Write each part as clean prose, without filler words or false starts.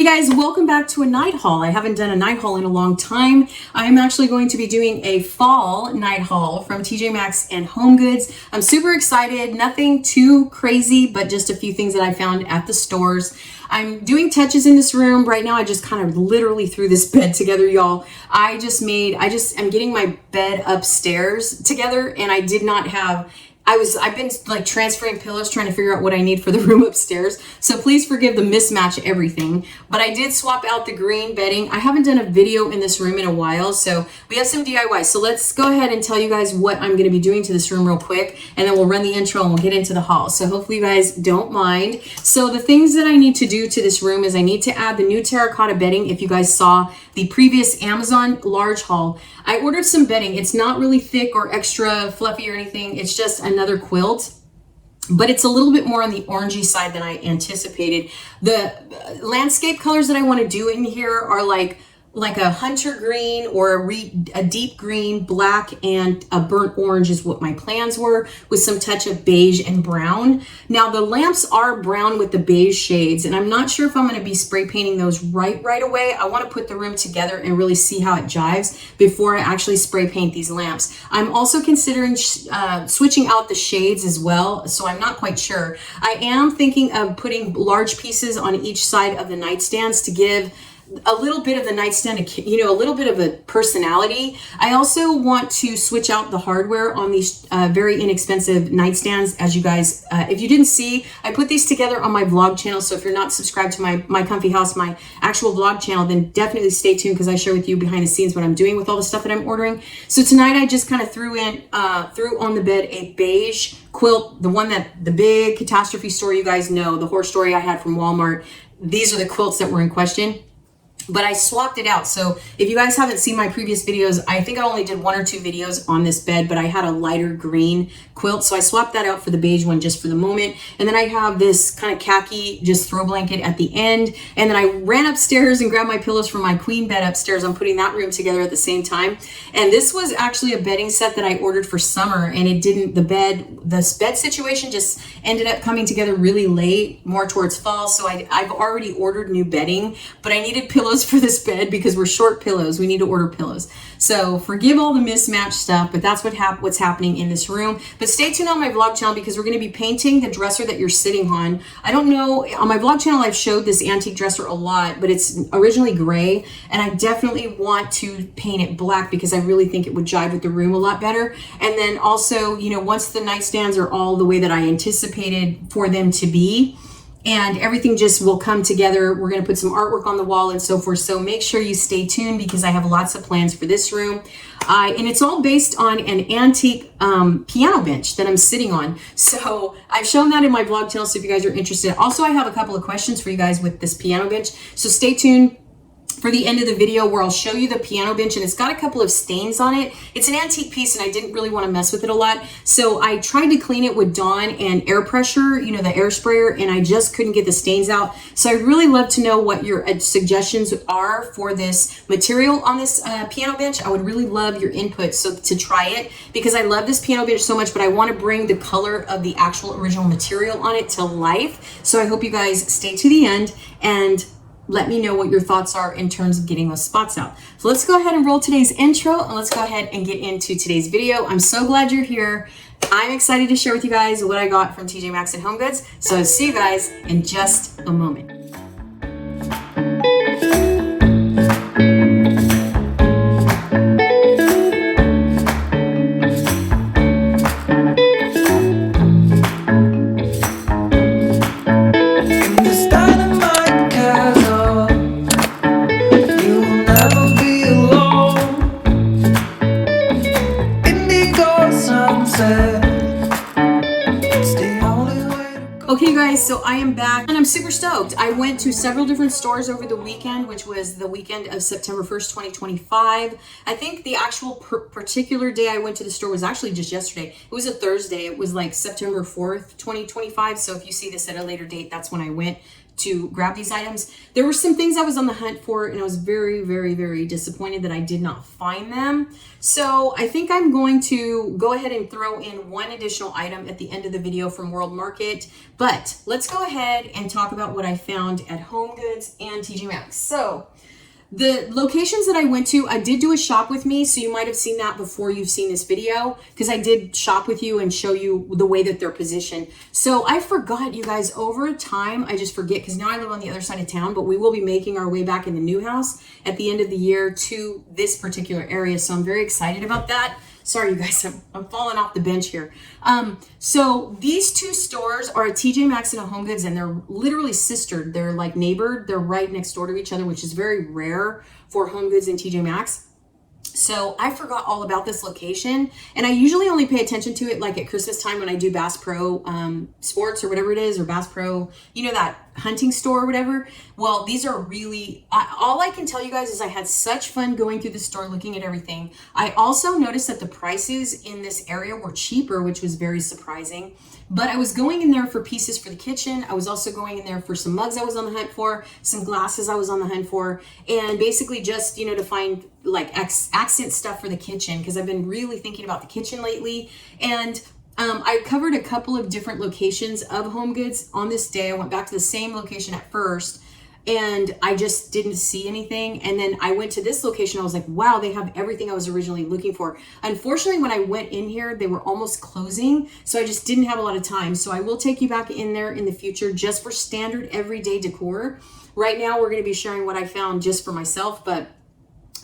Hey guys, welcome back to a night haul. I haven't done a night haul in a long time. I'm actually going to be doing a fall night haul from TJ Maxx and HomeGoods. I'm super excited. Nothing too crazy, but just a few things that I found at the stores. I'm doing touches in this room. Right now, I just kind of literally threw this bed together, y'all. I'm getting my bed upstairs together, and I did not have I've been like transferring pillows, trying to figure out what I need for the room upstairs. So please forgive the mismatch of everything. But I did swap out the green bedding. I haven't done a video in this room in a while, so we have some DIY. So let's go ahead and tell you guys what I'm going to be doing to this room real quick, and then we'll run the intro and we'll get into the haul. So hopefully you guys don't mind. So the things that I need to do to this room is I need to add the new terracotta bedding. If you guys saw the previous Amazon large haul, I ordered some bedding. It's not really thick or extra fluffy or anything. It's just another quilt, but it's a little bit more on the orangey side than I anticipated. The landscape colors that I want to do in here are like a hunter green or a deep green, black, and a burnt orange is what my plans were, with some touch of beige and brown. Now the lamps are brown with the beige shades, and I'm not sure if I'm going to be spray painting those right away. I want to put the room together and really see how it jives before I actually spray paint these lamps. I'm also considering switching out the shades as well, so I'm not quite sure. I am thinking of putting large pieces on each side of the nightstands to give a little bit of the nightstand, a little bit of a personality. I also want to switch out the hardware on these very inexpensive nightstands. As you guys, if you didn't see, I put these together on my vlog channel. So if you're not subscribed to my comfy house, my actual vlog channel, then definitely stay tuned, because I share with you behind the scenes what I'm doing with all the stuff that I'm ordering. So tonight I just kind of threw on the bed a beige quilt, the one that the big catastrophe story, you guys know, the horror story I had from Walmart. These are the quilts that were in question. But I swapped it out. So if you guys haven't seen my previous videos, I think I only did 1 or 2 videos on this bed, but I had a lighter green quilt. So I swapped that out for the beige one just for the moment. And then I have this kind of khaki just throw blanket at the end. And then I ran upstairs and grabbed my pillows from my queen bed upstairs. I'm putting that room together at the same time. And this was actually a bedding set that I ordered for summer, and it didn't, this bed situation just ended up coming together really late, more towards fall. So I've already ordered new bedding, but I needed pillows for this bed because we're short pillows. We need to order pillows. So forgive all the mismatched stuff, but that's what's happening in this room. But stay tuned on my vlog channel, because we're going to be painting the dresser that you're sitting on. I don't know, on my vlog channel I've showed this antique dresser a lot, but it's originally gray, and I definitely want to paint it black because I really think it would jive with the room a lot better. And then also, once the nightstands are all the way that I anticipated for them to be, and everything just will come together, we're going to put some artwork on the wall and so forth. So make sure you stay tuned, because I have lots of plans for this room. And it's all based on an antique piano bench that I'm sitting on. So I've shown that in my vlog channel, so if you guys are interested. Also, I have a couple of questions for you guys with this piano bench. So stay tuned for the end of the video, where I'll show you the piano bench, and it's got a couple of stains on it. It's an antique piece, and I didn't really want to mess with it a lot. So I tried to clean it with Dawn and air pressure, the air sprayer, and I just couldn't get the stains out. So I really love to know what your suggestions are for this material on this piano bench. I would really love your input to try it, because I love this piano bench so much, but I want to bring the color of the actual original material on it to life. So I hope you guys stay to the end and let me know what your thoughts are in terms of getting those spots out. So let's go ahead and roll today's intro, and let's go ahead and get into today's video. I'm so glad you're here. I'm excited to share with you guys what I got from TJ Maxx and HomeGoods. So see you guys in just a moment. Okay guys, so I am back and I'm super stoked. I went to several different stores over the weekend, which was the weekend of September 1st, 2025. I think the actual particular day I went to the store was actually just yesterday. It was a Thursday. It was like September 4th, 2025. So if you see this at a later date, that's when I went to grab these items. There were some things I was on the hunt for, and I was very, very, very disappointed that I did not find them. So I think I'm going to go ahead and throw in one additional item at the end of the video from World Market. But let's go ahead and talk about what I found at HomeGoods and TJ Maxx. So the locations that I went to, I did do a shop with me, so you might have seen that before you've seen this video, because I did shop with you and show you the way that they're positioned. So I forgot, you guys, over time, I just forget, because now I live on the other side of town, but we will be making our way back in the new house at the end of the year to this particular area, so I'm very excited about that. Sorry, you guys, I'm falling off the bench here. So these two stores are a TJ Maxx and a HomeGoods, and they're literally sistered. They're like neighbored. They're right next door to each other, which is very rare for HomeGoods and TJ Maxx. So I forgot all about this location, and I usually only pay attention to it like at Christmas time when I do Bass Pro Sports or whatever it is, or Bass Pro, you know, that hunting store or whatever. Well, these are really, all I can tell you guys is I had such fun going through the store looking at everything. I also noticed that the prices in this area were cheaper, which was very surprising. But I was going in there for pieces for the kitchen. I was also going in there for some mugs I was on the hunt for, some glasses I was on the hunt for, and basically just, you know, to find like accent stuff for the kitchen, because I've been really thinking about the kitchen lately. And I covered a couple of different locations of HomeGoods on this day. I went back to the same location at first, and I just didn't see anything. And then I went to this location. I was like, wow, they have everything I was originally looking for. Unfortunately, when I went in here, they were almost closing, so I just didn't have a lot of time. So I will take you back in there in the future just for standard everyday decor. Right now, we're going to be sharing what I found just for myself, but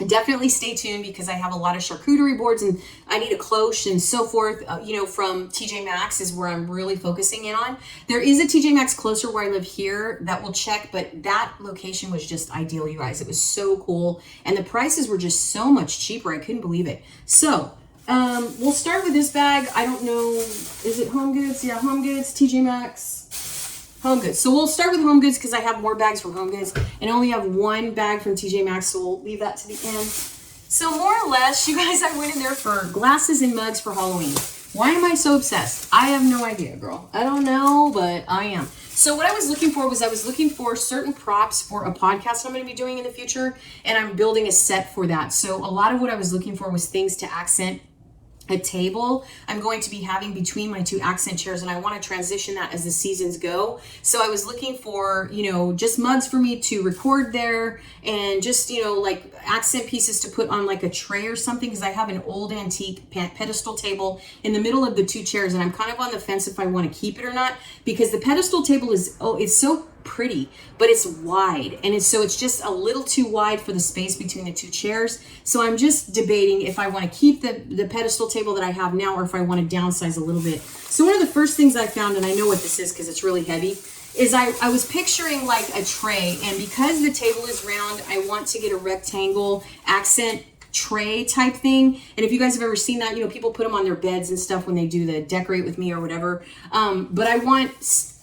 definitely stay tuned, because I have a lot of charcuterie boards, and I need a cloche and so forth, you know, from TJ Maxx is where I'm really focusing in on. There is a TJ Maxx closer where I live here that will check, but that location was just ideal, you guys. It was so cool, and the prices were just so much cheaper. I couldn't believe it. So we'll start with this bag. I don't know, is it HomeGoods? Yeah, HomeGoods, TJ Maxx. HomeGoods. So we'll start with HomeGoods because I have more bags from HomeGoods, and I only have one bag from TJ Maxx, so we'll leave that to the end. So more or less, you guys, I went in there for glasses and mugs for Halloween. Why am I so obsessed? I have no idea, girl. I don't know, but I am. So what I was looking for was I was looking for certain props for a podcast I'm going to be doing in the future, and I'm building a set for that. So a lot of what I was looking for was things to accent a table I'm going to be having between my two accent chairs, and I want to transition that as the seasons go. So I was looking for, you know, just mugs for me to record there, and just, you know, like accent pieces to put on like a tray or something, because I have an old antique pedestal table in the middle of the two chairs, and I'm kind of on the fence if I want to keep it or not, because the pedestal table is, oh, it's so pretty, but it's wide, and it's just a little too wide for the space between the two chairs. So I'm just debating if I want to keep the pedestal table that I have now, or if I want to downsize a little bit. So one of the first things I found, and I know what this is because it's really heavy, is I was picturing like a tray, and because the table is round, I want to get a rectangle accent tray type thing. And if you guys have ever seen that, you know, people put them on their beds and stuff when they do the decorate with me or whatever. But I want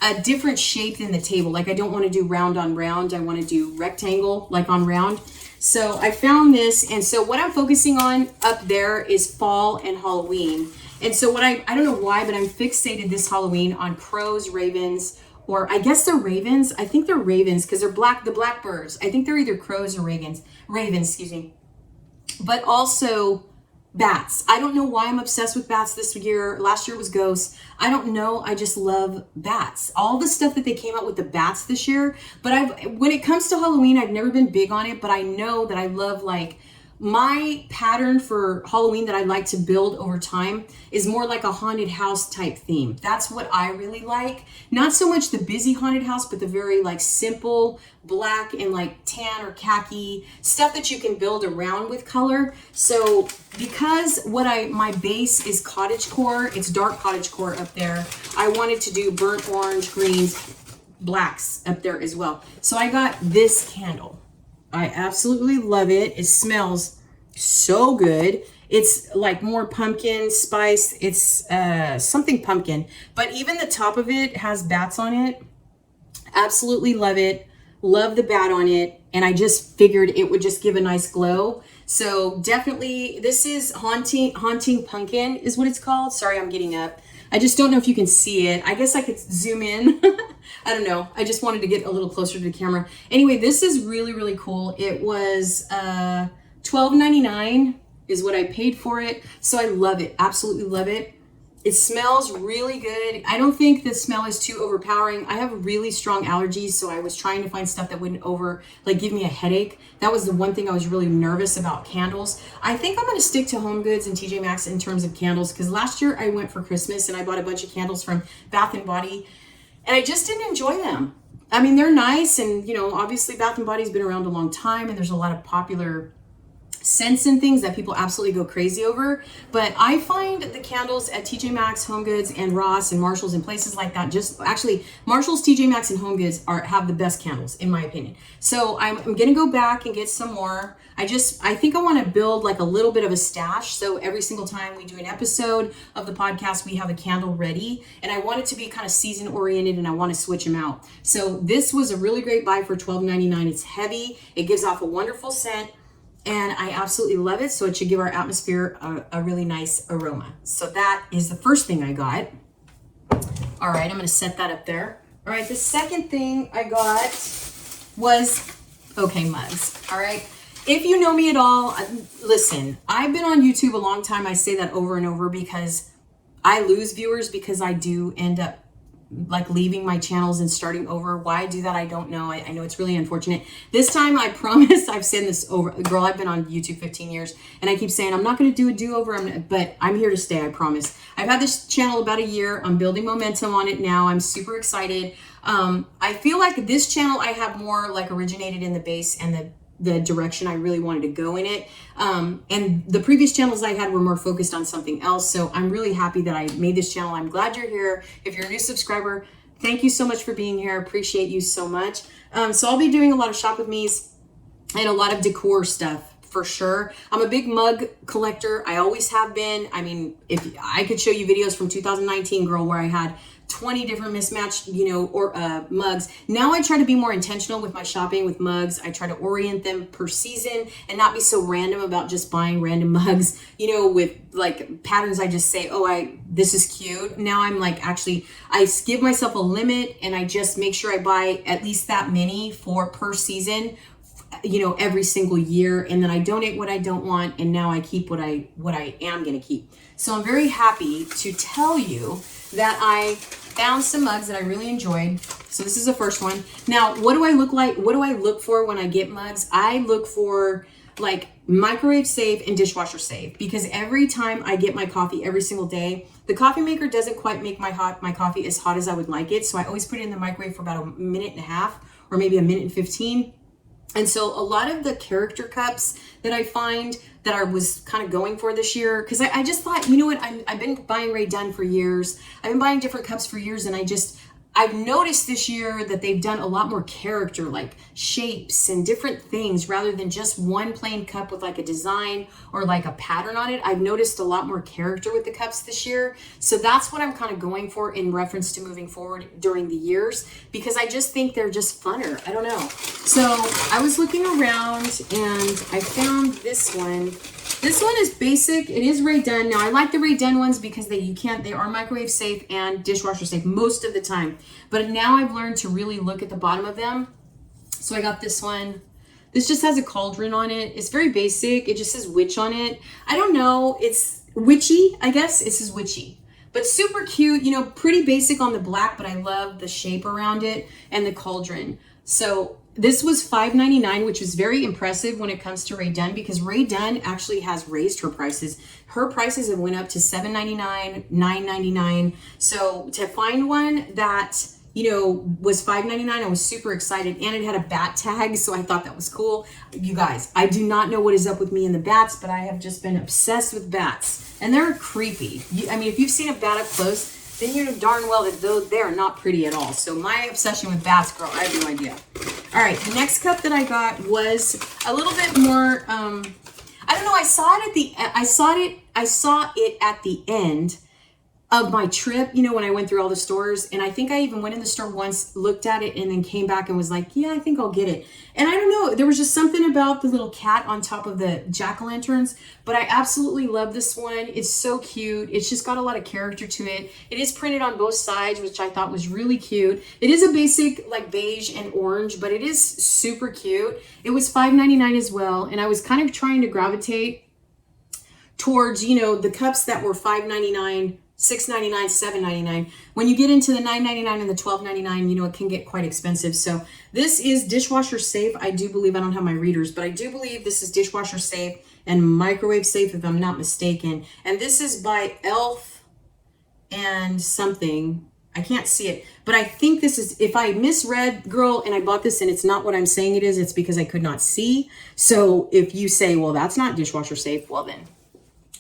a different shape than the table. Like, I don't want to do round on round. I want to do rectangle like on round. So I found this, and so what I'm focusing on up there is fall and Halloween. And so what I don't know why, but I'm fixated this Halloween on crows, ravens, or I guess they're ravens. I think they're ravens because they're the blackbirds. I think they're either crows or ravens, excuse me. But also bats. I don't know why I'm obsessed with bats this year. Last year it was ghosts. I don't know. I just love bats. All the stuff that they came out with the bats this year. But when it comes to Halloween, I've never been big on it, but I know that I love, like, my pattern for Halloween that I like to build over time is more like a haunted house type theme. That's what I really like. Not so much the busy haunted house, but the very like simple black and like tan or khaki stuff that you can build around with color. So because my base is cottagecore, it's dark cottagecore up there, I wanted to do burnt orange, greens, blacks up there as well. So I got this candle. I absolutely love it. It smells so good. It's like more pumpkin spice. It's something pumpkin, but even the top of it has bats on it. Absolutely love it. Love the bat on it. And I just figured it would just give a nice glow. So definitely, this is Haunting Pumpkin is what it's called. Sorry, I'm getting up. I just don't know if you can see it. I guess I could zoom in. I don't know. I just wanted to get a little closer to the camera. Anyway, this is really, really cool. It was $12.99 is what I paid for it. So I love it. Absolutely love it. It smells really good. I don't think the smell is too overpowering. I have really strong allergies, so I was trying to find stuff that wouldn't give me a headache. That was the one thing I was really nervous about, candles. I think I'm gonna stick to HomeGoods and TJ Maxx in terms of candles, because last year I went for Christmas and I bought a bunch of candles from Bath & Body, and I just didn't enjoy them. I mean, they're nice, and obviously Bath & Body's been around a long time, and there's a lot of popular scents and things that people absolutely go crazy over, but I find the candles at TJ Maxx, HomeGoods, and Ross and Marshalls and places like that, just actually Marshalls, TJ Maxx, and HomeGoods have the best candles in my opinion. So I'm gonna go back and get some more. I think I want to build like a little bit of a stash, so every single time we do an episode of the podcast we have a candle ready, and I want it to be kind of season oriented, and I want to switch them out. So this was a really great buy for $12.99. It's heavy, it gives off a wonderful scent, and I absolutely love it. So it should give our atmosphere a really nice aroma. So that is the first thing I got. All right, I'm gonna set that up there. All right, the second thing I got was, mugs. All right, if you know me at all, listen, I've been on YouTube a long time. I say that over and over because I lose viewers because I do end up like leaving my channels and starting over. Why I do that, I don't know. I know it's really unfortunate. This time, I promise, I've said this over. Girl, I've been on YouTube 15 years, and I keep saying I'm not going to do a do-over, but I'm here to stay, I promise. I've had this channel about a year. I'm building momentum on it now. I'm super excited. I feel like this channel, I have more like originated in the base and the direction I really wanted to go in it. And the previous channels I had were more focused on something else. So I'm really happy that I made this channel. I'm glad you're here. If you're a new subscriber, thank you so much for being here. Appreciate you so much. So I'll be doing a lot of shop with me's and a lot of decor stuff for sure. I'm a big mug collector. I always have been. I mean, if I could show you videos from 2019, girl, where I had 20 different mismatched, mugs. Now I try to be more intentional with my shopping with mugs. I try to orient them per season and not be so random about just buying random mugs, with like patterns. I just say, this is cute. Now I'm like, actually, I give myself a limit, and I just make sure I buy at least that many per season, every single year. And then I donate what I don't want. And now I keep what I am going to keep. So I'm very happy to tell you that I found some mugs that I really enjoyed. So this is the first one. Now, what do I look like? What do I look for when I get mugs? I look for like microwave safe and dishwasher safe, because every time I get my coffee every single day, the coffee maker doesn't quite make my coffee as hot as I would like it. So I always put it in the microwave for about a minute and a half, or maybe a minute and 15. And so a lot of the character cups that I find that I was kind of going for this year, because I just thought, I've been buying Rae Dunn for years. I've been buying different cups for years, and I've noticed this year that they've done a lot more character, like shapes and different things, rather than just one plain cup with like a design or like a pattern on it. I've noticed a lot more character with the cups this year. So that's what I'm kind of going for in reference to moving forward during the years, because I just think they're just funner. I don't know. So I was looking around and I found this one. This one is basic. It is Rae Dunn. Now I like the Rae Dunn ones because they are microwave safe and dishwasher safe most of the time. But now I've learned to really look at the bottom of them. So I got this one. This just has a cauldron on it. It's very basic. It just says witch on it. I don't know. It's witchy, I guess. It says witchy. But super cute, pretty basic on the black, but I love the shape around it and the cauldron. So this was $5.99, which is very impressive when it comes to Rae Dunn, because Rae Dunn actually has raised her prices. Her prices have went up to $7.99, $9.99. So to find one that, was $5.99, I was super excited, and it had a bat tag, so I thought that was cool. You guys, I do not know what is up with me and the bats, but I have just been obsessed with bats, and they're creepy. If you've seen a bat up close, then you know darn well that they are not pretty at all. So my obsession with bats, girl, I have no idea. All right, the next cup that I got was a little bit more, I don't know, I saw it at the end of my trip, you know, when I went through all the stores. And I think I even went in the store once, looked at it, and then came back and was like, yeah, I think I'll get it. And I don't know, there was just something about the little cat on top of the jack-o'-lanterns, but I absolutely love this one. It's so cute. It's just got a lot of character to it. It is printed on both sides, which I thought was really cute. It is a basic like beige and orange, but it is super cute. It was $5.99 as well. And I was kind of trying to gravitate towards, you know, the cups that were $5.99, $6.99, $7.99. When you get into the $9.99 and the $12.99, you know, it can get quite expensive. So this is dishwasher safe. I do believe, I don't have my readers, but I do believe this is dishwasher safe and microwave safe, if I'm not mistaken. And this is by Elf and something. I can't see it, but I think this is, if I misread, girl, and I bought this and it's not what I'm saying it is, it's because I could not see. So if you say, well, that's not dishwasher safe, well then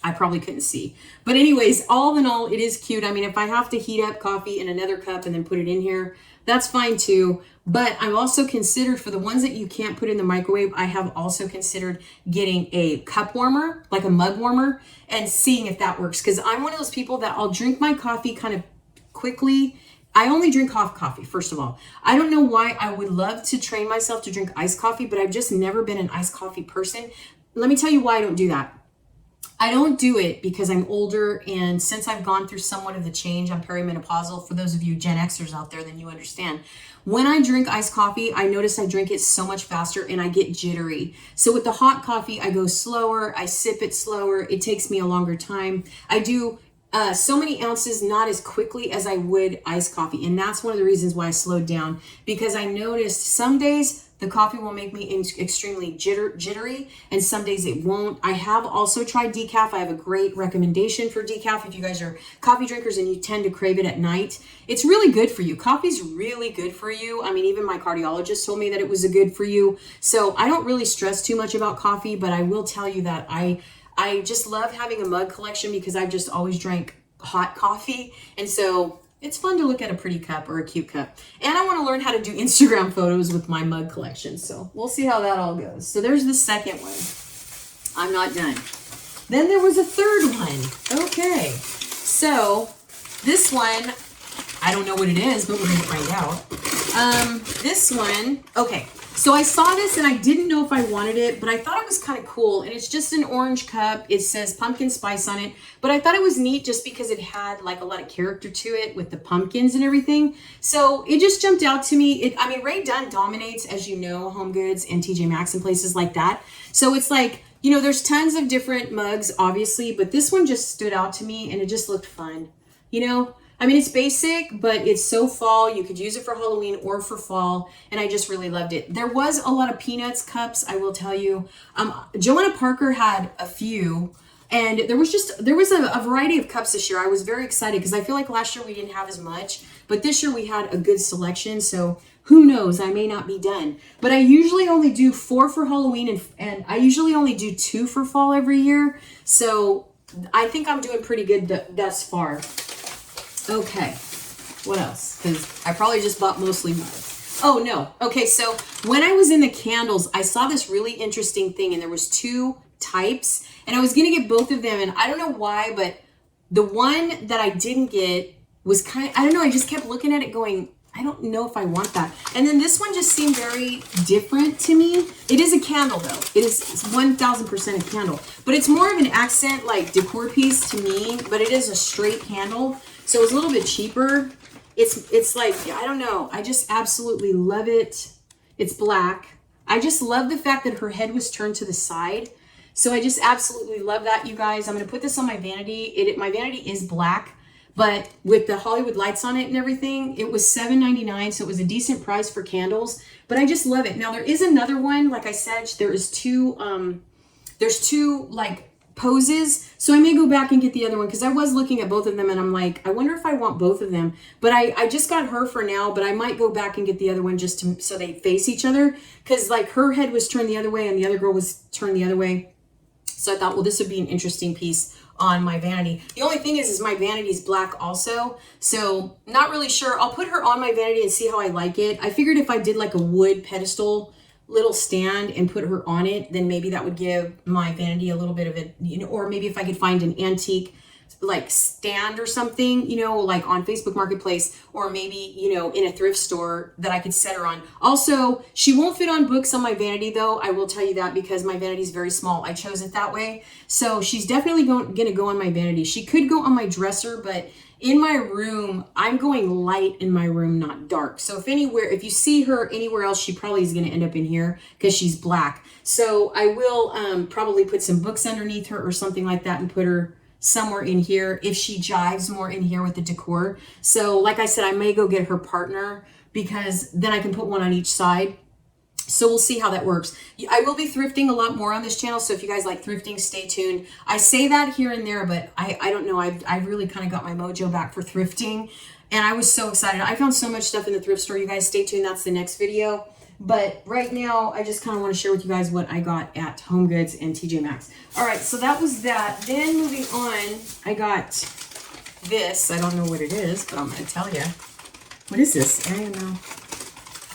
I probably couldn't see. But anyways, all in all, it is cute. I mean, if I have to heat up coffee in another cup and then put it in here, that's fine too. But I've also considered, for the ones that you can't put in the microwave, I have also considered getting a cup warmer, like a mug warmer, and seeing if that works. Because I'm one of those people that I'll drink my coffee kind of quickly. I only drink hot coffee, first of all. I don't know why. I would love to train myself to drink iced coffee, but I've just never been an iced coffee person. Let me tell you why I don't do that. I don't do it because I'm older, and since I've gone through somewhat of the change, I'm perimenopausal. For those of you Gen Xers out there, then you understand. When I drink iced coffee, I notice I drink it so much faster and I get jittery. So with the hot coffee, I go slower, I sip it slower, it takes me a longer time. I do so many ounces, not as quickly as I would iced coffee. And that's one of the reasons why I slowed down, because I noticed some days the coffee will make me extremely jittery, and some days it won't. I have also tried decaf. I have a great recommendation for decaf if you guys are coffee drinkers and you tend to crave it at night. It's really good for you. Coffee's really good for you. I mean, even my cardiologist told me that it was good for you. So I don't really stress too much about coffee, but I will tell you that I just love having a mug collection because I've just always drank hot coffee. And so it's fun to look at a pretty cup or a cute cup. And I want to learn how to do Instagram photos with my mug collection. So we'll see how that all goes. So there's the second one. I'm not done. Then there was a third one. Okay. So this one, I don't know what it is, but we're going to find out. This one, okay. So I saw this and I didn't know if I wanted it, but I thought it was kind of cool. And it's just an orange cup. It says pumpkin spice on it, but I thought it was neat just because it had like a lot of character to it with the pumpkins and everything. So it just jumped out to me. I mean, Rae Dunn dominates, as you know, HomeGoods and TJ Maxx and places like that. So it's like, you know, there's tons of different mugs, obviously, but this one just stood out to me and it just looked fun, you know? I mean, it's basic, but it's so fall. You could use it for Halloween or for fall, and I just really loved it. There was a lot of Peanuts cups, I will tell you. Joanna Parker had a few, and there was a variety of cups this year. I was very excited because I feel like last year we didn't have as much, but this year we had a good selection, so who knows, I may not be done. But I usually only do 4 for Halloween, and I usually only do 2 for fall every year, so I think I'm doing pretty good thus far. Okay, what else? Because I probably just bought mostly mugs. Oh, no. Okay, so when I was in the candles, I saw this really interesting thing, and there was 2 types, and I was going to get both of them, and I don't know why, but the one that I didn't get was kind of, I don't know, I just kept looking at it going, I don't know if I want that. And then this one just seemed very different to me. It is a candle, though. It's 1000% a candle, but it's more of an accent, like, decor piece to me, but it is a straight candle. So it's a little bit cheaper. It's like, I don't know. I just absolutely love it. It's black. I just love the fact that her head was turned to the side. So I just absolutely love that, you guys. I'm going to put this on my vanity. My vanity is black, but with the Hollywood lights on it and everything, it was $7.99. So it was a decent price for candles, but I just love it. Now there is another one. Like I said, there's two like poses, so I may go back and get the other one because I was looking at both of them and I'm like, I wonder if I want both of them, but I just got her for now, but I might go back and get the other one just so they face each other, because like her head was turned the other way and the other girl was turned the other way. So I thought, well, this would be an interesting piece on my vanity. The only thing is my vanity is black also, so not really sure. I'll put her on my vanity and see how I like it. I figured if I did like a wood pedestal little stand and put her on it, then maybe that would give my vanity a little bit of a, you know, or maybe if I could find an antique like stand or something, you know, like on Facebook Marketplace, or maybe, you know, in a thrift store that I could set her on. Also, she won't fit on books on my vanity though. I will tell you that, because my vanity is very small. I chose it that way. So she's definitely going to go on my vanity. She could go on my dresser, but in my room, I'm going light in my room, not dark. So if you see her anywhere else, she probably is going to end up in here because she's black. So I will probably put some books underneath her or something like that and put her somewhere in here if she jives more in here with the decor. So like I said, I may go get her partner, because then I can put one on each side. So we'll see how that works. I will be thrifting a lot more on this channel. So if you guys like thrifting, stay tuned. I say that here and there, but I don't know. I've really kind of got my mojo back for thrifting. And I was so excited. I found so much stuff in the thrift store. You guys stay tuned. That's the next video. But right now, I just kind of want to share with you guys what I got at HomeGoods and TJ Maxx. All right, so that was that. Then moving on, I got this. I don't know what it is, but I'm going to tell you. What is this? I don't know.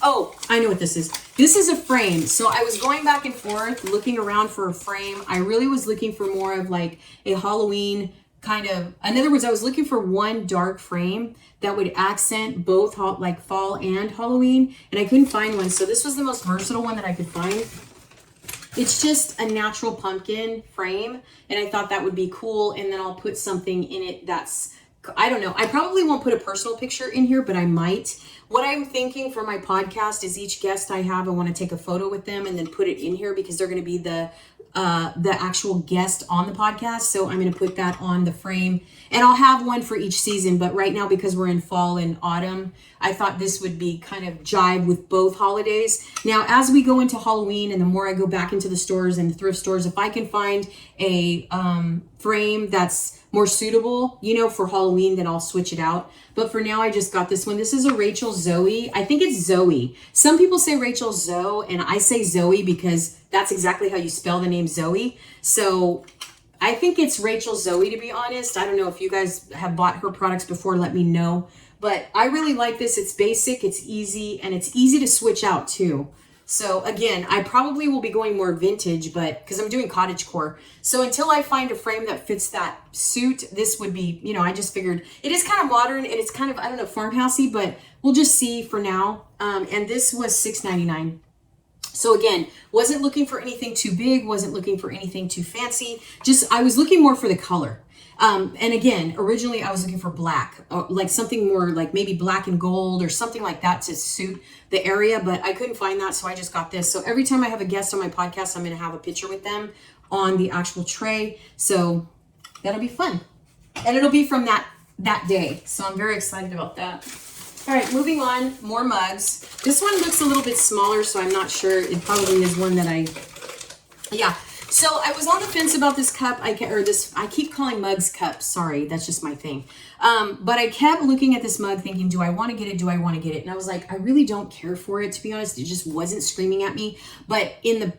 Oh, I know what this is. This is a frame. So I was going back and forth looking around for a frame. I really was looking for more of like a Halloween kind of, in other words, I was looking for one dark frame that would accent both like fall and Halloween, and I couldn't find one. So this was the most versatile one that I could find. It's just a natural pumpkin frame, and I thought that would be cool. And then I'll put something in it that's, I don't know. I probably won't put a personal picture in here, but I might. What I'm thinking for my podcast is each guest I have, I want to take a photo with them and then put it in here, because they're going to be the actual guest on the podcast. So I'm going to put that on the frame, and I'll have one for each season. But right now, because we're in fall and autumn, I thought this would be kind of jive with both holidays. Now, as we go into Halloween, and the more I go back into the stores and the thrift stores, if I can find a frame that's more suitable, you know, for Halloween, then I'll switch it out. But for now, I just got this one. This is a Rachel Zoe. I think it's Zoe. Some people say Rachel Zoe, and I say Zoe because that's exactly how you spell the name Zoe. So I think it's Rachel Zoe, to be honest. I don't know if you guys have bought her products before, let me know. But I really like this. It's basic, it's easy, and it's easy to switch out too. So again, I probably will be going more vintage, but because I'm doing cottagecore. So until I find a frame that fits that suit, this would be, you know, I just figured it is kind of modern and it's kind of, I don't know, farmhousey, but we'll just see for now. And this was $6.99. So again, wasn't looking for anything too big, wasn't looking for anything too fancy. Just, I was looking more for the color. And again, originally I was looking for black, like something more like maybe black and gold or something like that to suit the area, but I couldn't find that. So I just got this. So every time I have a guest on my podcast, I'm going to have a picture with them on the actual tray. So that'll be fun. And it'll be from that day. So I'm very excited about that. All right, moving on, more mugs. This one looks a little bit smaller, so I'm not sure. It probably is one that yeah. So I was on the fence about this cup. I keep calling mugs cups. Sorry, that's just my thing. But I kept looking at this mug thinking, do I want to get it? Do I want to get it? And I was like, I really don't care for it, to be honest. It just wasn't screaming at me. But in the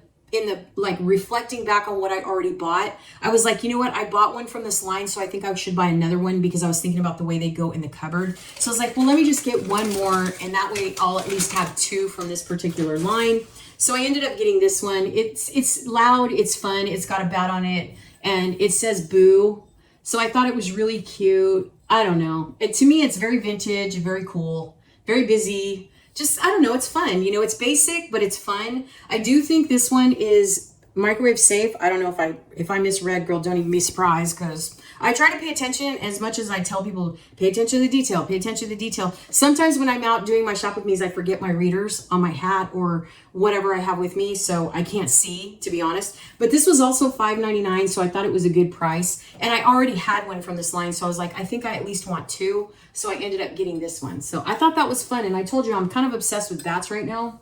like reflecting back on what I already bought, I was like, you know what? I bought one from this line, so I think I should buy another one because I was thinking about the way they go in the cupboard. So I was like, well, let me just get one more, and that way I'll at least have two from this particular line. So I ended up getting this one. It's loud, it's fun, it's got a bat on it, and it says boo. So I thought it was really cute. I don't know. To me, it's very vintage, very cool, very busy. Just, I don't know, it's fun. You know, it's basic, but it's fun. I do think this one is microwave safe. I don't know if I misread, girl, don't even be surprised, because I try to pay attention as much as I tell people, pay attention to the detail, pay attention to the detail. Sometimes when I'm out doing my shop with me's, I forget my readers on my hat or whatever I have with me, so I can't see, to be honest. But this was also $5.99, so I thought it was a good price. And I already had one from this line, so I was like, I think I at least want two. So I ended up getting this one. So I thought that was fun. And I told you I'm kind of obsessed with bats right now.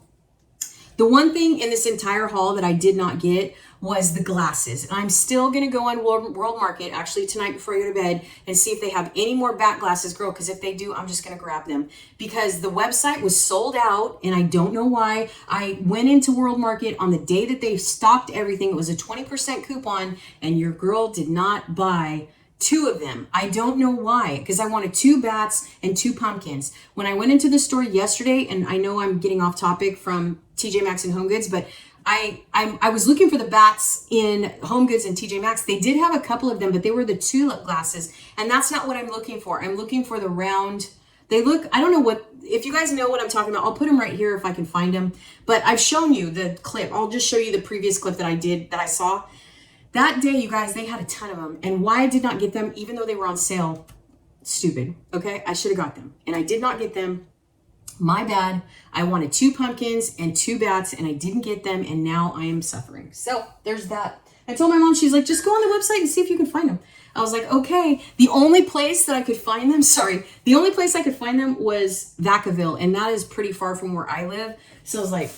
The one thing in this entire haul that I did not get was the glasses. And I'm still going to go on World Market actually tonight before I go to bed and see if they have any more bat glasses, girl, because if they do, I'm just going to grab them, because the website was sold out and I don't know why. I went into World Market on the day that they stocked everything. It was a 20% coupon and your girl did not buy two of them. I don't know why, because I wanted two bats and two pumpkins. When I went into the store yesterday, and I know I'm getting off topic from TJ Maxx and HomeGoods, but I was looking for the bats in HomeGoods and TJ Maxx. They did have a couple of them, but they were the tulip glasses, and that's not what I'm looking for. I'm looking for the round. They look, I don't know what, if you guys know what I'm talking about, I'll put them right here if I can find them. But I've shown you the clip. I'll just show you the previous clip that I saw. That day, you guys, they had a ton of them. And why I did not get them, even though they were on sale, stupid, okay? I should have got them. And I did not get them. My bad. I wanted 2 pumpkins and 2 bats, and I didn't get them, and now I am suffering. So there's that. I told my mom, she's like, just go on the website and see if you can find them. I was like, okay. The only place that I could find them, the only place I could find them was Vacaville, and that is pretty far from where I live. So I was like,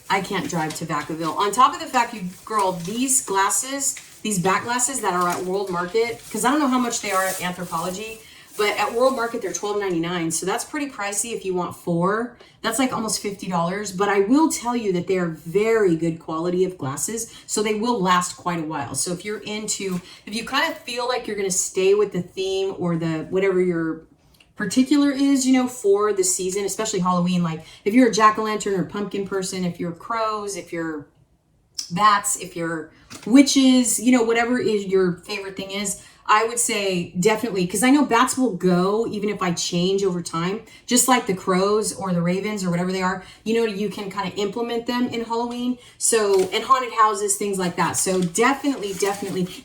I can't drive to Vacaville. On top of the fact, girl, these glasses, these bat glasses that are at World Market, because I don't know how much they are at Anthropologie, but at World Market, they're $12.99. So that's pretty pricey if you want 4. That's like almost $50. But I will tell you that they are very good quality of glasses. So they will last quite a while. So if you're if you kind of feel like you're going to stay with the theme or the whatever your particular is, for the season, especially Halloween, like if you're a jack-o'-lantern or pumpkin person, if you're crows, if you're bats, if you're witches, whatever is your favorite thing is, I would say definitely, because I know bats will go even if I change over time, just like the crows or the ravens or whatever they are, you can kind of implement them in Halloween. So, and haunted houses, things like that. So definitely.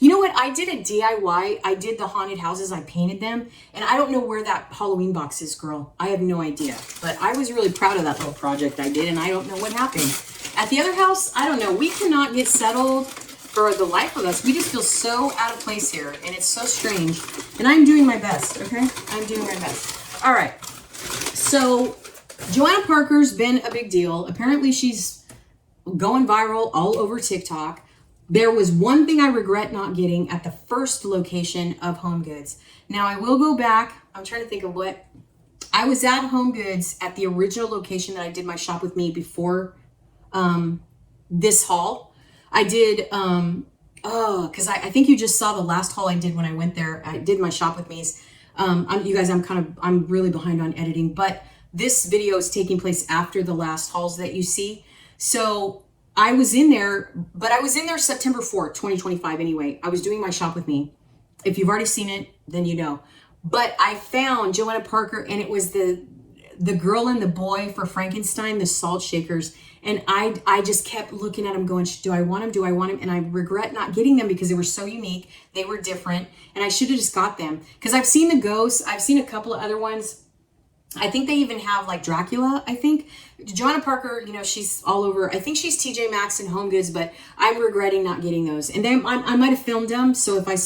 You know what? I did a DIY. I did the haunted houses. I painted them. And I don't know where that Halloween box is, girl. I have no idea. But I was really proud of that little project I did. And I don't know what happened. At the other house, I don't know. We cannot get settled for the life of us. We just feel so out of place here, and it's so strange. And I'm doing my best, okay? I'm doing my best. All right. So Joanna Parker's been a big deal. Apparently she's going viral all over TikTok. There was one thing I regret not getting at the first location of HomeGoods. Now I will go back. I'm trying to think of what. I was at HomeGoods at the original location that I did my shop with me before this haul. I did, because I think you just saw the last haul I did when I went there. I did my shop with me's. You guys, I'm really behind on editing, but this video is taking place after the last hauls that you see. So I was in there, but I was in there September 4th, 2025 anyway. I was doing my shop with me. If you've already seen it, then you know. But I found Joanna Parker, and it was the girl and the boy for Frankenstein, the salt shakers. And I just kept looking at them going, do I want them? Do I want them? And I regret not getting them because they were so unique. They were different. And I should have just got them. Because I've seen the ghosts. I've seen a couple of other ones. I think they even have like Dracula, I think. Joanna Parker, she's all over. I think she's TJ Maxx and HomeGoods, but I'm regretting not getting those. And then I might have filmed them. So if I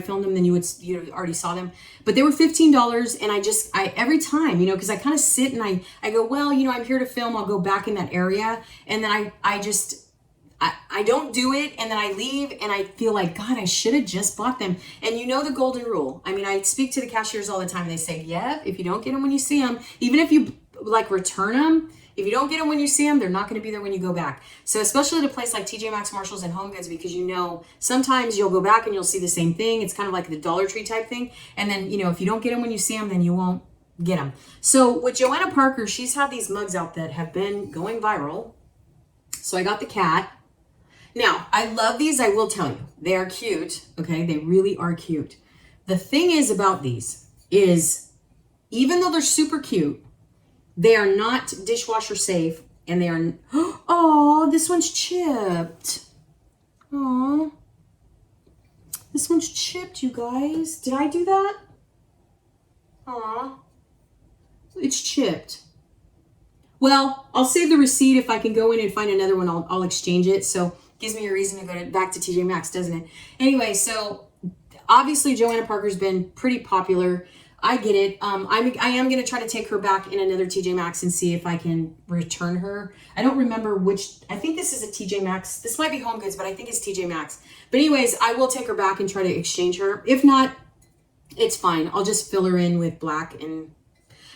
filmed them, then you already saw them. But they were $15. And I every time, because I kind of sit and I go, well, I'm here to film. I'll go back in that area. And then I don't do it, and then I leave, and I feel like, God, I should have just bought them. And the golden rule. I mean, I speak to the cashiers all the time, and they say, yeah, if you don't get them when you see them, even if you return them, if you don't get them when you see them, they're not going to be there when you go back. So especially at a place like TJ Maxx, Marshalls, and HomeGoods, because sometimes you'll go back and you'll see the same thing. It's kind of like the Dollar Tree type thing. And then, if you don't get them when you see them, then you won't get them. So with Joanna Parker, she's had these mugs out that have been going viral. So I got the cat. Now, I love these, I will tell you. They are cute, okay? They really are cute. The thing is about these is, even though they're super cute, they are not dishwasher safe, and they are, oh, this one's chipped. Oh, this one's chipped, you guys. Did I do that? Aw, it's chipped. Well, I'll save the receipt. If I can go in and find another one, I'll exchange it. So gives me a reason to go back to TJ Maxx, doesn't it? Anyway, so obviously Joanna Parker's been pretty popular. I get it. I am going to try to take her back in another TJ Maxx and see if I can return her. I don't remember which. I think this is a TJ Maxx. This might be HomeGoods, but I think it's TJ Maxx. But anyways, I will take her back and try to exchange her. If not, it's fine. I'll just fill her in with black.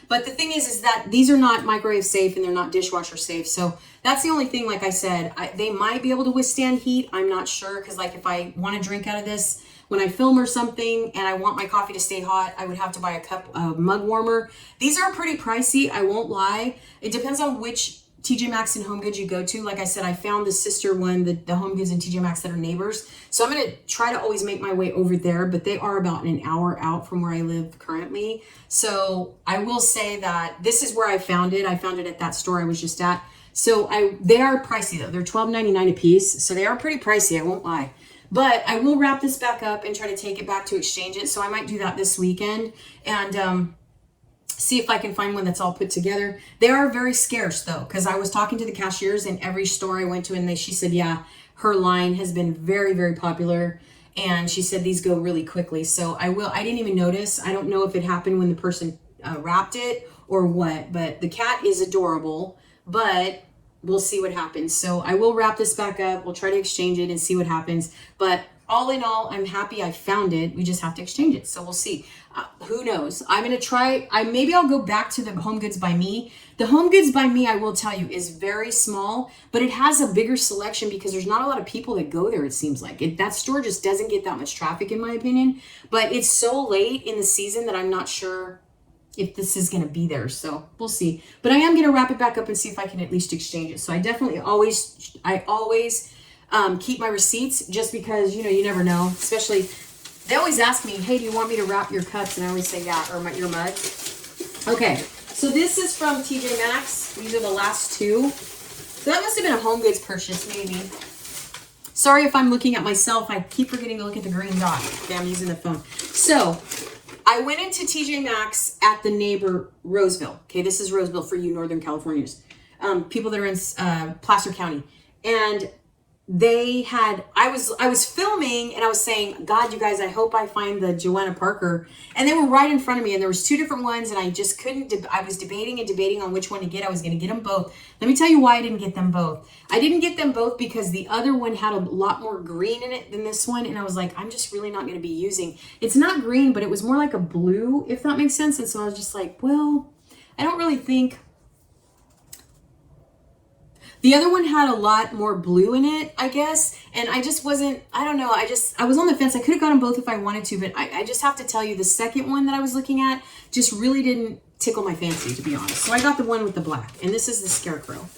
But the thing is that these are not microwave safe and they're not dishwasher safe. So that's the only thing, like I said, they might be able to withstand heat. I'm not sure, because if I want to drink out of this when I film or something and I want my coffee to stay hot, I would have to buy a mug warmer. These are pretty pricey, I won't lie. It depends on which TJ Maxx and HomeGoods you go to. Like I said, I found the sister one, the HomeGoods and TJ Maxx that are neighbors. So I'm going to try to always make my way over there, but they are about an hour out from where I live currently. So I will say that this is where I found it. I found it at that store I was just at. So they are pricey though. They're $12.99 a piece. So they are pretty pricey, I won't lie. But I will wrap this back up and try to take it back to exchange it. So I might do that this weekend and see if I can find one that's all put together. They are very scarce though, because I was talking to the cashiers in every store I went to, and she said, yeah, her line has been very, very popular. And she said these go really quickly. So I didn't even notice. I don't know if it happened when the person wrapped it or what, but the cat is adorable, but we'll see what happens. So I will wrap this back up. We'll try to exchange it and see what happens. But all in all, I'm happy I found it. We just have to exchange it. So we'll see. Who knows? I'm going to try. Maybe I'll go back to the HomeGoods by Me. The HomeGoods by Me, I will tell you, is very small, but it has a bigger selection because there's not a lot of people that go there, it seems like. That store just doesn't get that much traffic, in my opinion. But it's so late in the season that I'm not sure if this is going to be there. So we'll see. But I am going to wrap it back up and see if I can at least exchange it. So I definitely always keep my receipts, just because, you never know. Especially, they always ask me, hey, do you want me to wrap your cups? And I always say, yeah, or your mugs. Okay, so this is from TJ Maxx. These are the last two. So that must have been a HomeGoods purchase, maybe. Sorry if I'm looking at myself. I keep forgetting to look at the green dot. Okay, I'm using the phone. So I went into TJ Maxx at the neighbor Roseville. Okay, this is Roseville for you Northern Californians. People that are in Placer County. And I was filming and I was saying, God, you guys, I hope I find the Joanna Parker. And they were right in front of me, and there was two different ones, and I just couldn't, I was debating on which one to get. I was going to get them both. Let me tell you why I didn't get them both. I didn't get them both because the other one had a lot more green in it than this one. And I was like, I'm just really not going to be using. It's not green, but it was more like a blue, if that makes sense. And so I was just like, well, I don't really think. The other one had a lot more blue in it, I guess. And I just wasn't, I don't know. I was on the fence. I could have gotten both if I wanted to, but I just have to tell you, the second one that I was looking at just really didn't tickle my fancy, to be honest. So I got the one with the black, and this is the Scarecrow.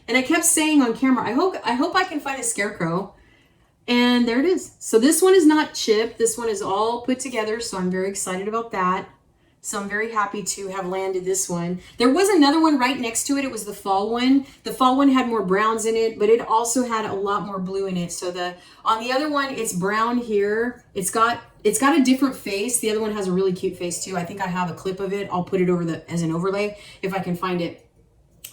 And I kept saying on camera, I hope I can find a Scarecrow. And there it is. So this one is not chipped. This one is all put together. So I'm very excited about that. So I'm very happy to have landed this one. There was another one right next to it. It was the fall one. The fall one had more browns in it, but it also had a lot more blue in it. So on the other one, it's brown here. It's got a different face. The other one has a really cute face too. I think I have a clip of it. I'll put it over as an overlay if I can find it.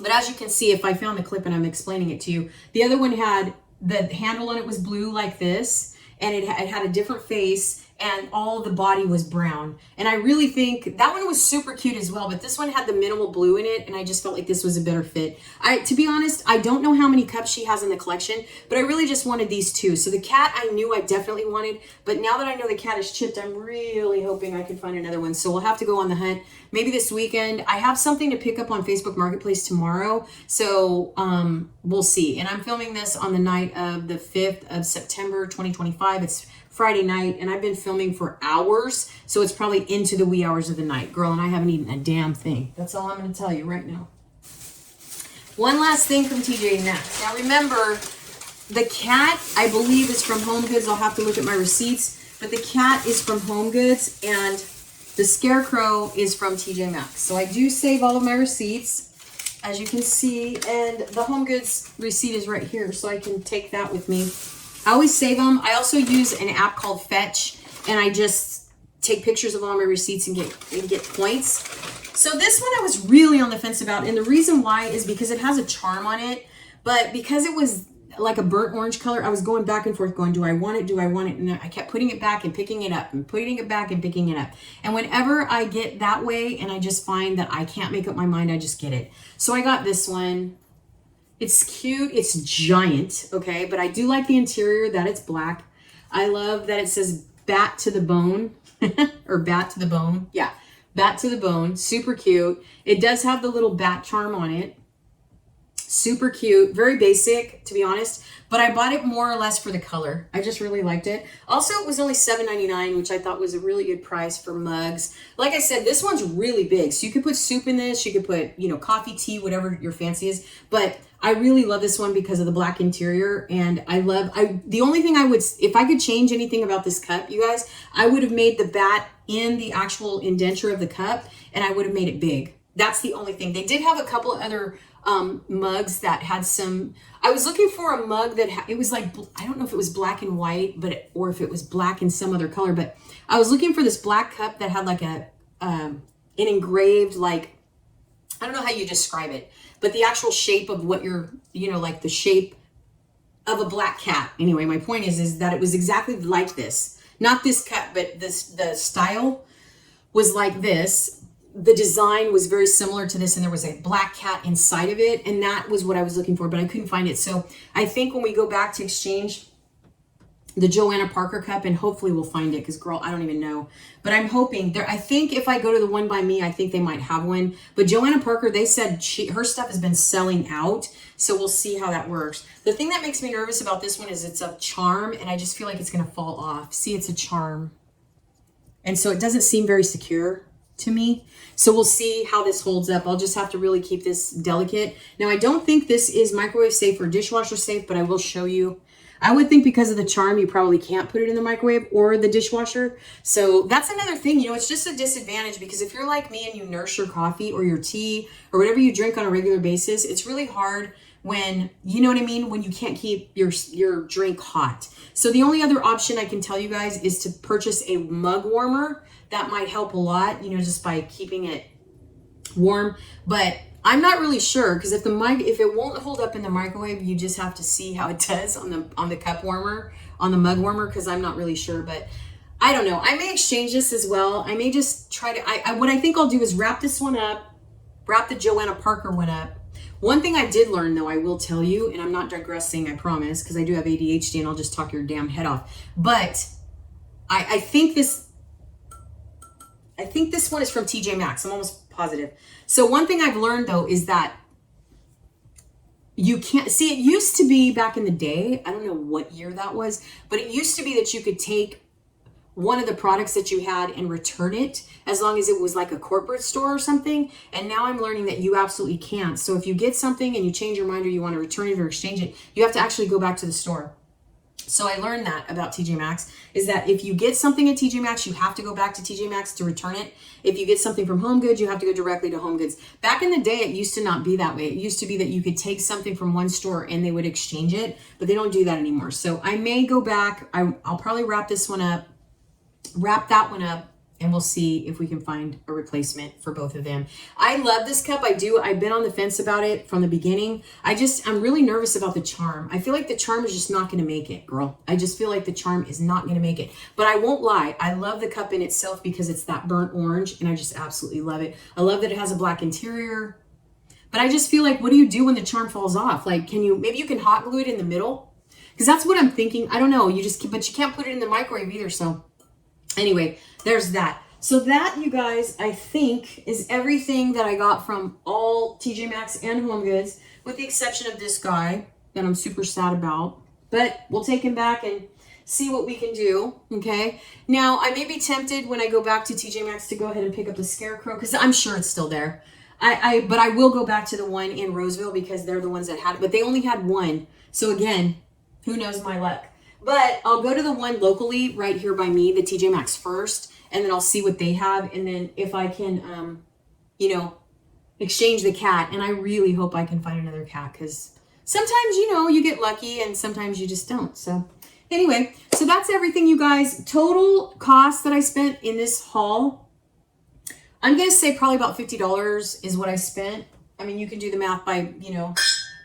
But as you can see, if I found the clip and I'm explaining it to you, the other one had the handle on it was blue like this, and it had a different face, and all the body was brown. And I really think that one was super cute as well, but this one had the minimal blue in it, and I just felt like this was a better fit. To be honest, I don't know how many cups she has in the collection, but I really just wanted these two. So the cat I knew I definitely wanted, but now that I know the cat is chipped, I'm really hoping I can find another one. So we'll have to go on the hunt maybe this weekend. I have something to pick up on Facebook Marketplace tomorrow, so we'll see. And I'm filming this on the night of the 5th of September 2025. It's Friday night, and I've been filming for hours, so it's probably into the wee hours of the night. Girl, and I haven't eaten a damn thing. That's all I'm going to tell you right now. One last thing from TJ Maxx. Now remember, the cat, I believe, is from HomeGoods. I'll have to look at my receipts, but the cat is from HomeGoods, and the Scarecrow is from TJ Maxx. So I do save all of my receipts, as you can see, and the HomeGoods receipt is right here, so I can take that with me. I always save them. I also use an app called Fetch, and I just take pictures of all my receipts and get points. So this one I was really on the fence about, and the reason why is because it has a charm on it, but because it was like a burnt orange color, I was going back and forth going, do I want it? Do I want it? And I kept putting it back and picking it up and putting it back and picking it up. And whenever I get that way and I just find that I can't make up my mind, I just get it. So I got this one. It's cute. It's giant, okay? But I do like the interior, that it's black. I love that it says bat to the bone, or bat to the bone. Yeah, bat to the bone. Super cute. It does have the little bat charm on it. Super cute, very basic, to be honest, but I bought it more or less for the color. I just really liked it. Also, it was only $7.99, which I thought was a really good price for mugs. Like I said, this one's really big, so you could put soup in this, you could put, you know, coffee, tea, whatever your fancy is, but I really love this one because of the black interior, and the only thing I would, if I could change anything about this cup, you guys, I would have made the bat in the actual indenture of the cup, and I would have made it big. That's the only thing. They did have a couple of other mugs that had some, I was looking for a mug that it was like, I don't know if it was black and white, or if it was black in some other color, but I was looking for this black cup that had like an engraved, like, I don't know how you describe it, but the actual shape of what you're, you know, like the shape of a black cat. Anyway, my point is that it was exactly like this, not this cup, but the style was like this. The design was very similar to this, and there was a black cat inside of it, and that was what I was looking for, but I couldn't find it. So I think when we go back to exchange the Joanna Parker cup, and hopefully we'll find it, because girl, I don't even know, but I'm hoping there. I think if I go to the One by Me, I think they might have one, but Joanna Parker, they said her stuff has been selling out, so we'll see how that works. The thing that makes me nervous about this one is it's a charm, and I just feel like it's going to fall off. See, it's a charm, and so it doesn't seem very secure to me. So we'll see how this holds up. I'll just have to really keep this delicate. Now, I don't think this is microwave safe or dishwasher safe, but I will show you. I would think because of the charm, you probably can't put it in the microwave or the dishwasher. So that's another thing, you know, it's just a disadvantage, because if you're like me and you nurse your coffee or your tea or whatever you drink on a regular basis, it's really hard when, you know what I mean, when you can't keep your drink hot. So the only other option I can tell you guys is to purchase a mug warmer. That might help a lot, you know, just by keeping it warm. But I'm not really sure, because if it won't hold up in the microwave, you just have to see how it does on the cup warmer, on the mug warmer, because I'm not really sure. But I don't know. I may exchange this as well. I may just try to, what I think I'll do is wrap this one up, wrap the Joanna Parker one up. One thing I did learn, though, I will tell you, and I'm not digressing, I promise, because I do have ADHD and I'll just talk your damn head off. But I think this one is from TJ Maxx. I'm almost positive. So one thing I've learned, though, is that you can't see, it used to be back in the day, I don't know what year that was, but it used to be that you could take one of the products that you had and return it, as long as it was like a corporate store or something. And now I'm learning that you absolutely can't. So if you get something and you change your mind, or you want to return it or exchange it, you have to actually go back to the store. So I learned that about TJ Maxx, is that if you get something at TJ Maxx, you have to go back to TJ Maxx to return it. If you get something from Homegoods, you have to go directly to Homegoods. Back in the day, it used to not be that way. It used to be that you could take something from one store and they would exchange it, but they don't do that anymore. So I may go back. I'll probably wrap that one up, and we'll see if we can find a replacement for both of them. I love this cup. I do. I've been on the fence about it from the beginning. I'm really nervous about the charm. I feel like the charm is just not going to make it, girl. I just feel like the charm is not going to make it. But I won't lie. I love the cup in itself because it's that burnt orange, and I just absolutely love it. I love that it has a black interior. But I just feel like, what do you do when the charm falls off? Like, maybe you can hot glue it in the middle? Because that's what I'm thinking. I don't know. But you can't put it in the microwave either, so... Anyway, there's that. So that, you guys, I think is everything that I got from all TJ Maxx and HomeGoods, with the exception of this guy that I'm super sad about. But we'll take him back and see what we can do, okay? Now, I may be tempted when I go back to TJ Maxx to go ahead and pick up the Scarecrow, because I'm sure it's still there. But I will go back to the one in Roseville, because they're the ones that had it. But they only had one. So again, who knows my luck. But I'll go to the one locally right here by me, the TJ Maxx first, and then I'll see what they have. And then if I can, exchange the cat. And I really hope I can find another cat, because sometimes, you get lucky and sometimes you just don't. So anyway, so that's everything, you guys. Total cost that I spent in this haul, I'm going to say probably about $50 is what I spent. I mean, you can do the math by,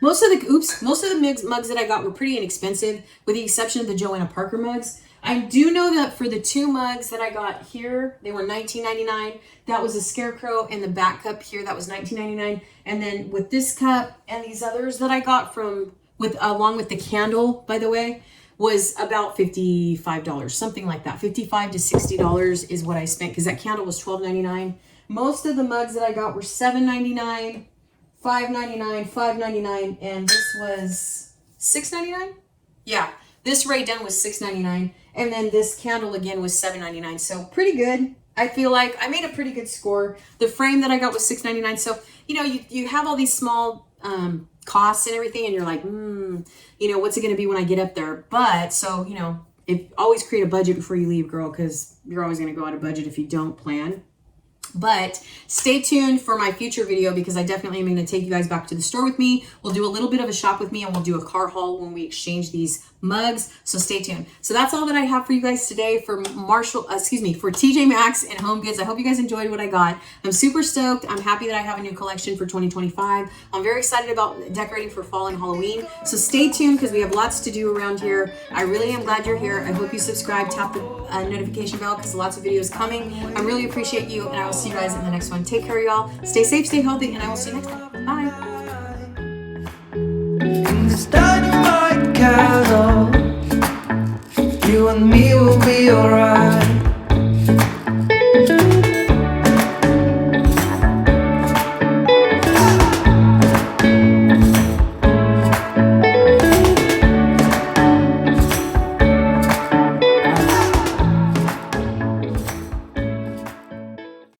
most of the mugs that I got were pretty inexpensive, with the exception of the Joanna Parker mugs. I do know that for the two mugs that I got here, they were $19.99. That was a Scarecrow, and the back cup here, that was $19.99. And then with this cup and these others that I got along with the candle, by the way, was about $55, something like that. $55 to $60 is what I spent, because that candle was $12.99. Most of the mugs that I got were $7.99. $5.99, $5.99, and this was $6.99. Yeah, this Ray Dunn was $6.99, and then this candle again was $7.99. So pretty good. I feel like I made a pretty good score. The frame that I got was $6.99. So you know, you have all these small costs and everything, and you're like, you know, what's it going to be when I get up there? But so you know, always create a budget before you leave, girl, because you're always going to go out of budget if you don't plan. But stay tuned for my future video, because I definitely am going to take you guys back to the store with me. We'll do a little bit of a shop with me, and we'll do a car haul when we exchange these mugs. So stay tuned. So that's all that I have for you guys today for for TJ Maxx and HomeGoods. I hope you guys enjoyed what I got. I'm super stoked. I'm happy that I have a new collection for 2025. I'm very excited about decorating for fall and Halloween. So stay tuned, because we have lots to do around here. I really am glad you're here. I hope you subscribe, tap the notification bell, because lots of videos coming. I really appreciate you, and I will see you guys in the next one. Take care, y'all. Stay safe, stay healthy, and I will see you next time. Bye. In this dynamite castle.